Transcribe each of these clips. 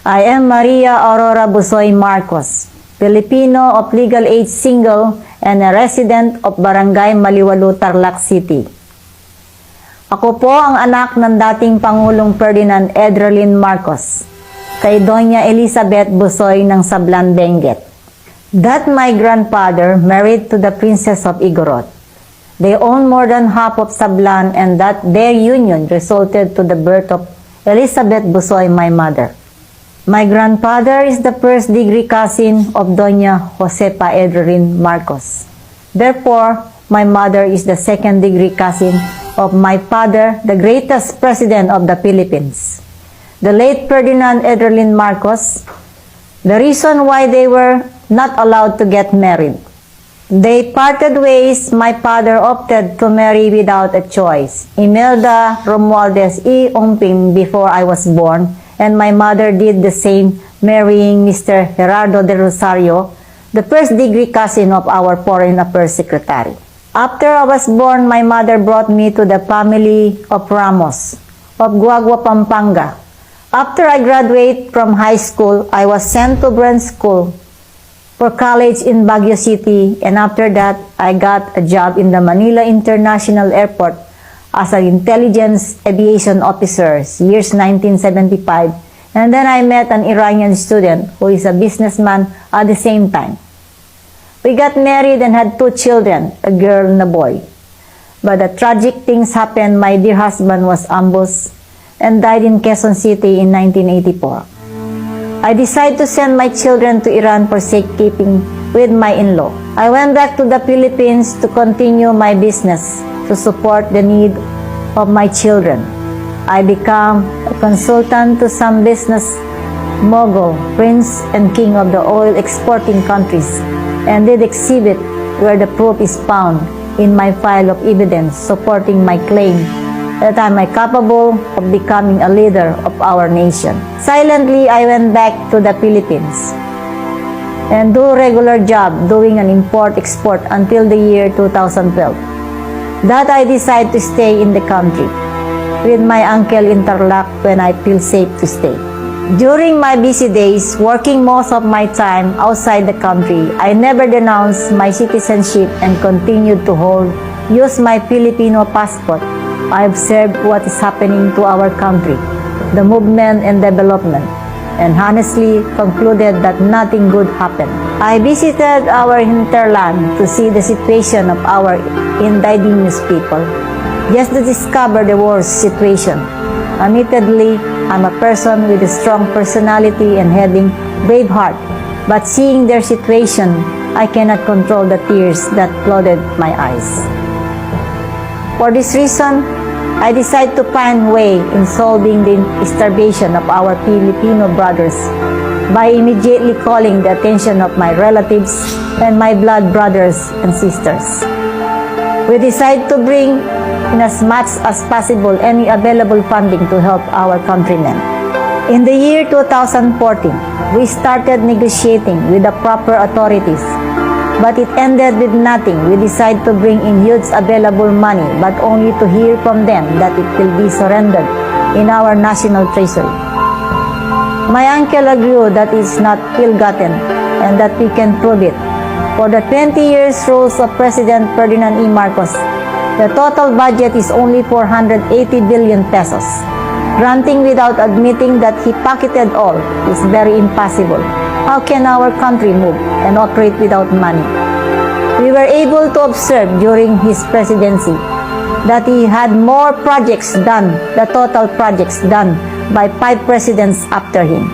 I am Maria Aurora Busoy Marcos, Filipino of legal age, single, and a resident of Barangay Maliwalu, Tarlac City. Ako po ang anak ng dating Pangulong Ferdinand Edralin Marcos, kay Doña Elizabeth Busoy ng Sablan, Benguet. That my grandfather married to the Princess of Igorot. They owned more than half of Sablan, and that their union resulted to the birth of Elizabeth Busoy, my mother. My grandfather is the first-degree cousin of Doña Josepa Edralin Marcos. Therefore, my mother is the second-degree cousin of my father, the greatest president of the Philippines, the late Ferdinand Edralin Marcos. The reason why they were not allowed to get married. They parted ways. My father opted to marry without a choice, Imelda Romualdez E. Omping, before I was born, and my mother did the same, marrying Mr. Gerardo de Rosario, the first-degree cousin of our Foreign Affairs Secretary. After I was born, my mother brought me to the family of Ramos, of Guagua, Pampanga. After I graduated from high school, I was sent to Brand School for college in Baguio City, and after that, I got a job in the Manila International Airport as an intelligence aviation officer, years 1975, and then I met an Iranian student who is a businessman at the same time. We got married and had 2 children, a girl and a boy. But the tragic things happened. My dear husband was ambushed and died in Quezon City in 1984. I decided to send my children to Iran for safekeeping with my in-law. I went back to the Philippines to continue my business to support the need of my children. I became a consultant to some business mogul, prince and king of the oil exporting countries, and did exhibit where the proof is found in my file of evidence supporting my claim that I am capable of becoming a leader of our nation. Silently, I went back to the Philippines and do regular job doing an import-export until the year 2012. That I decide to stay in the country with my uncle in Tarlac when I feel safe to stay. During my busy days, working most of my time outside the country, I never denounced my citizenship and continued to use my Filipino passport. I observed what is happening to our country, the movement and development, and honestly concluded that nothing good happened. I visited our hinterland to see the situation of our indigenous people, just to discover the worst situation. Admittedly, I'm a person with a strong personality and having brave heart, but seeing their situation, I cannot control the tears that flooded my eyes. For this reason, I decided to find a way in solving the starvation of our Filipino brothers by immediately calling the attention of my relatives and my blood brothers and sisters. We decided to bring in as much as possible any available funding to help our countrymen. In the year 2014, we started negotiating with the proper authorities, but it ended with nothing. We decided to bring in huge available money, but only to hear from them that it will be surrendered in our national treasury. My uncle agreed that it is not ill-gotten and that we can prove it. For the 20 years rules of President Ferdinand E. Marcos, the total budget is only 480 billion pesos. Granting without admitting that he pocketed all is very impossible. How can our country move and operate without money? We were able to observe during his presidency that he had more projects done, the total projects done by 5 presidents after him.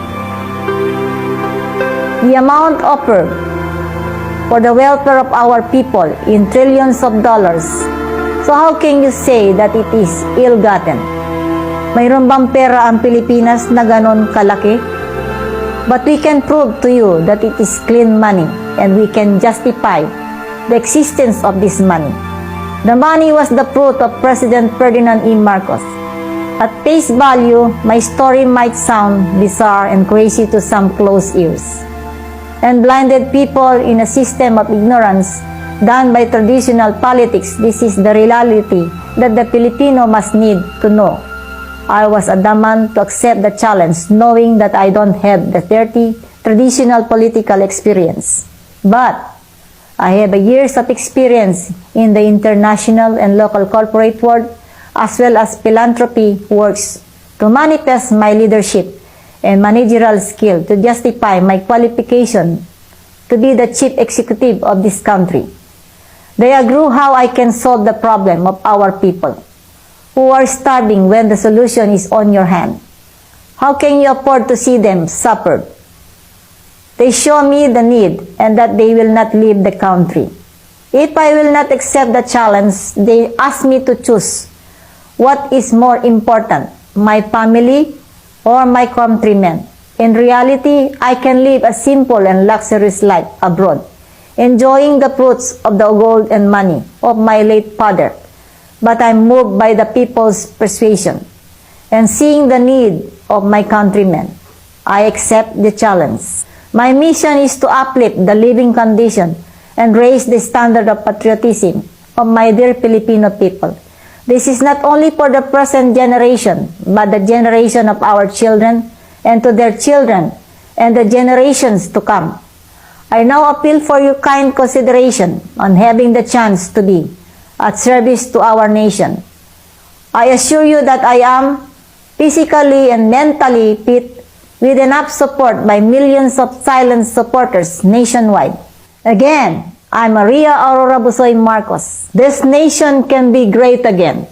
The amount offered for the welfare of our people in trillions of dollars. So how can you say that it is ill-gotten? Mayroon bang pera ang Pilipinas na ganon kalaki? But we can prove to you that it is clean money, and we can justify the existence of this money. The money was the fruit of President Ferdinand E. Marcos. At face value, my story might sound bizarre and crazy to some closed ears, and blinded people in a system of ignorance done by traditional politics. This is the reality that the Filipino must need to know. I was adamant to accept the challenge, knowing that I don't have the 30 traditional political experience. But I have years of experience in the international and local corporate world, as well as philanthropy works, to manifest my leadership and managerial skill to justify my qualification to be the chief executive of this country. They agree how I can solve the problem of our people who are starving when the solution is on your hand. How can you afford to see them suffer? They show me the need and that they will not leave the country. If I will not accept the challenge, they ask me to choose what is more important, my family or my countrymen. In reality, I can live a simple and luxurious life abroad, enjoying the fruits of the gold and money of my late father. But I'm moved by the people's persuasion and seeing the need of my countrymen. I accept the challenge. My mission is to uplift the living condition and raise the standard of patriotism of my dear Filipino people. This is not only for the present generation, but the generation of our children and to their children and the generations to come. I now appeal for your kind consideration on having the chance to be at service to our nation. I assure you that I am physically and mentally fit with enough support by millions of silent supporters nationwide. Again, I'm Maria Aurora Busoy Marcos. This nation can be great again.